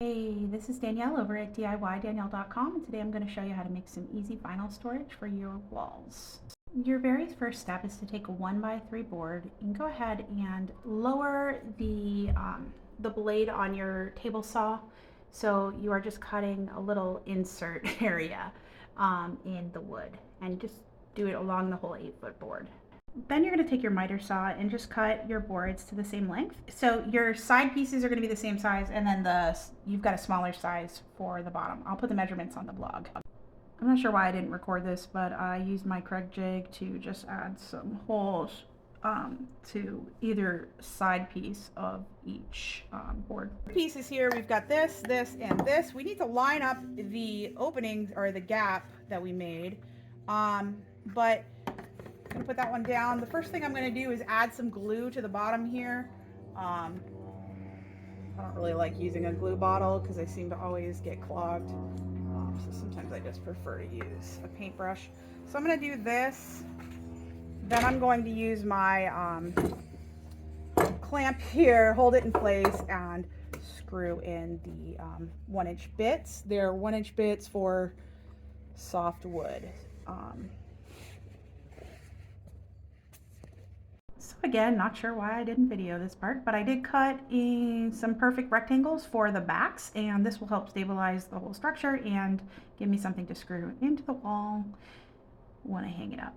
Hey, this is Danielle over at DIYDanielle.com, and today I'm going to show you how to make some easy vinyl storage for your walls. Your very first step is to take a 1x3 board and go ahead and lower the blade on your table saw, so you are just cutting a little insert area in the wood, and just do it along the whole 8-foot board. Then you're going to take your miter saw and just cut your boards to the same length. So your side pieces are going to be the same size, and then you've got a smaller size for the bottom. I'll put the measurements on the blog. I'm not sure why I didn't record this, but I used my Cricut jig to just add some holes to either side piece of each board. Pieces here, we've got this, this, and this. We need to line up the openings or the gap that we made, but I'm gonna put that one down. The first thing I'm gonna do is add some glue to the bottom here. I don't really like using a glue bottle because they seem to always get clogged. So sometimes I just prefer to use a paintbrush. So I'm gonna do this. Then I'm going to use my clamp here, hold it in place, and screw in the 1-inch bits. They're 1-inch bits for soft wood. So again, not sure why I didn't video this part, but I did cut in some perfect rectangles for the backs, and this will help stabilize the whole structure and give me something to screw into the wall when I hang it up.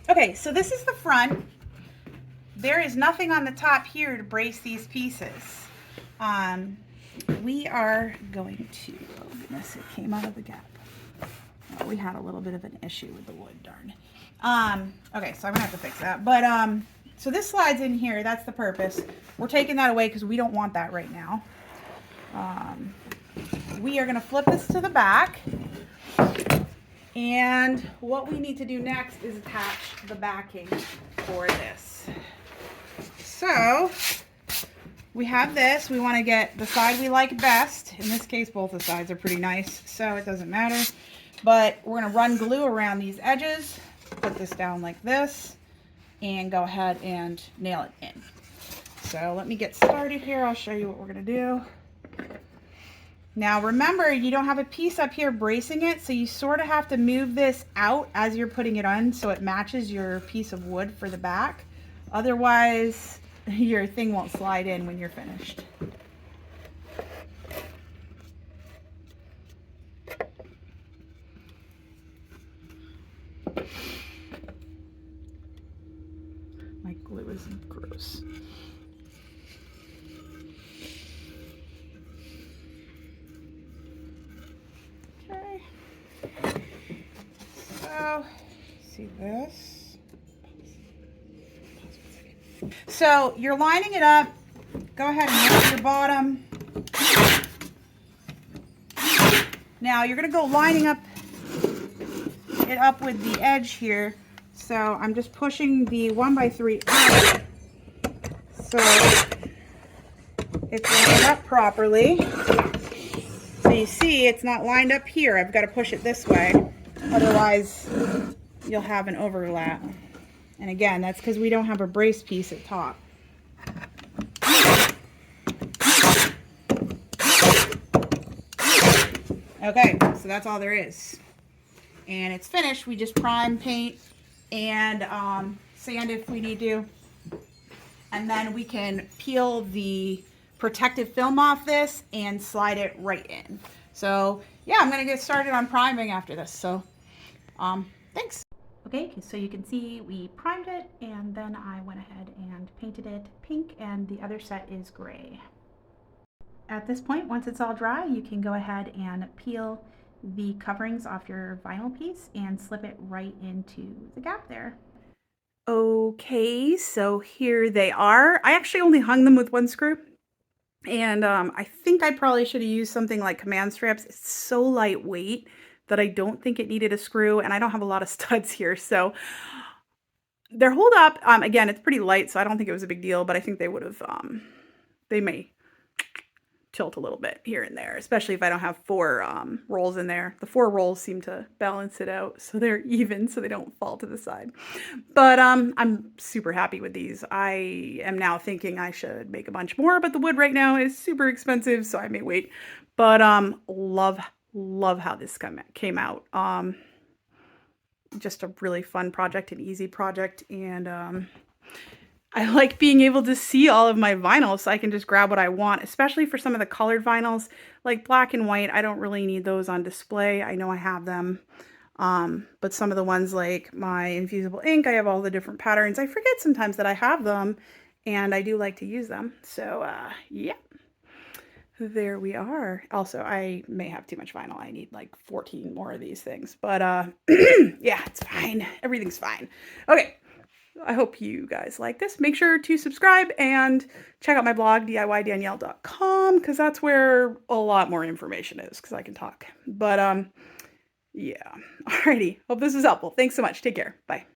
Okay, so this is the front. There is nothing on the top here to brace these pieces. We are going to, oh goodness, it came out of the gap. Oh, we had a little bit of an issue with the wood, darn. Okay, so I'm gonna have to fix that. But so this slides in here, that's the purpose. We're taking that away because we don't want that right now. We are gonna flip this to the back, and what we need to do next is attach the backing for this. So we have this. We want to get the side we like best. In this case, both the sides are pretty nice, so it doesn't matter. But we're going to run glue around these edges, put this down like this, and go ahead and nail it in. So let me get started here. I'll show you what we're going to do. Now remember, you don't have a piece up here bracing it, so you sort of have to move this out as you're putting it on so it matches your piece of wood for the back. Otherwise, your thing won't slide in when you're finished. My glue is gross. Okay. So, see this? So you're lining it up. Go ahead and lift your bottom. Now you're going to go lining up it up with the edge here. So I'm just pushing the 1x3 out so it's lined up properly. So you see it's not lined up here. I've got to push it this way. Otherwise you'll have an overlap. And again, that's because we don't have a brace piece at top. Okay, so that's all there is. And it's finished. We just prime, paint, and sand if we need to. And then we can peel the protective film off this and slide it right in. So yeah, I'm gonna get started on priming after this. So thanks. Okay, so you can see we primed it, and then I went ahead and painted it pink, and the other set is gray. At this point, once it's all dry, you can go ahead and peel the coverings off your vinyl piece and slip it right into the gap there. Okay, so here they are. I actually only hung them with one screw, and I think I probably should have used something like command straps. It's so lightweight that I don't think it needed a screw, and I don't have a lot of studs here, so they're holed up. Again, it's pretty light, so I don't think it was a big deal, but I think they would have, they may tilt a little bit here and there, especially if I don't have 4 rolls in there. The 4 rolls seem to balance it out so they're even, so they don't fall to the side. But I'm super happy with these. I am now thinking I should make a bunch more, but the wood right now is super expensive, so I may wait. But love how this came out. Just a really fun project, an easy project, and I like being able to see all of my vinyls so I can just grab what I want, especially for some of the colored vinyls, like black and white. I don't really need those on display. I know I have them. But some of the ones like my Infusible Ink, I have all the different patterns. I forget sometimes that I have them, and I do like to use them. So, yeah. There we are. Also, I may have too much vinyl. I need like 14 more of these things. But, yeah, it's fine. Everything's fine. Okay. I hope you guys like this. Make sure to subscribe and check out my blog, DIYDanielle.com, because that's where a lot more information is, because I can talk. But, yeah. Alrighty. Hope this was helpful. Thanks so much. Take care. Bye.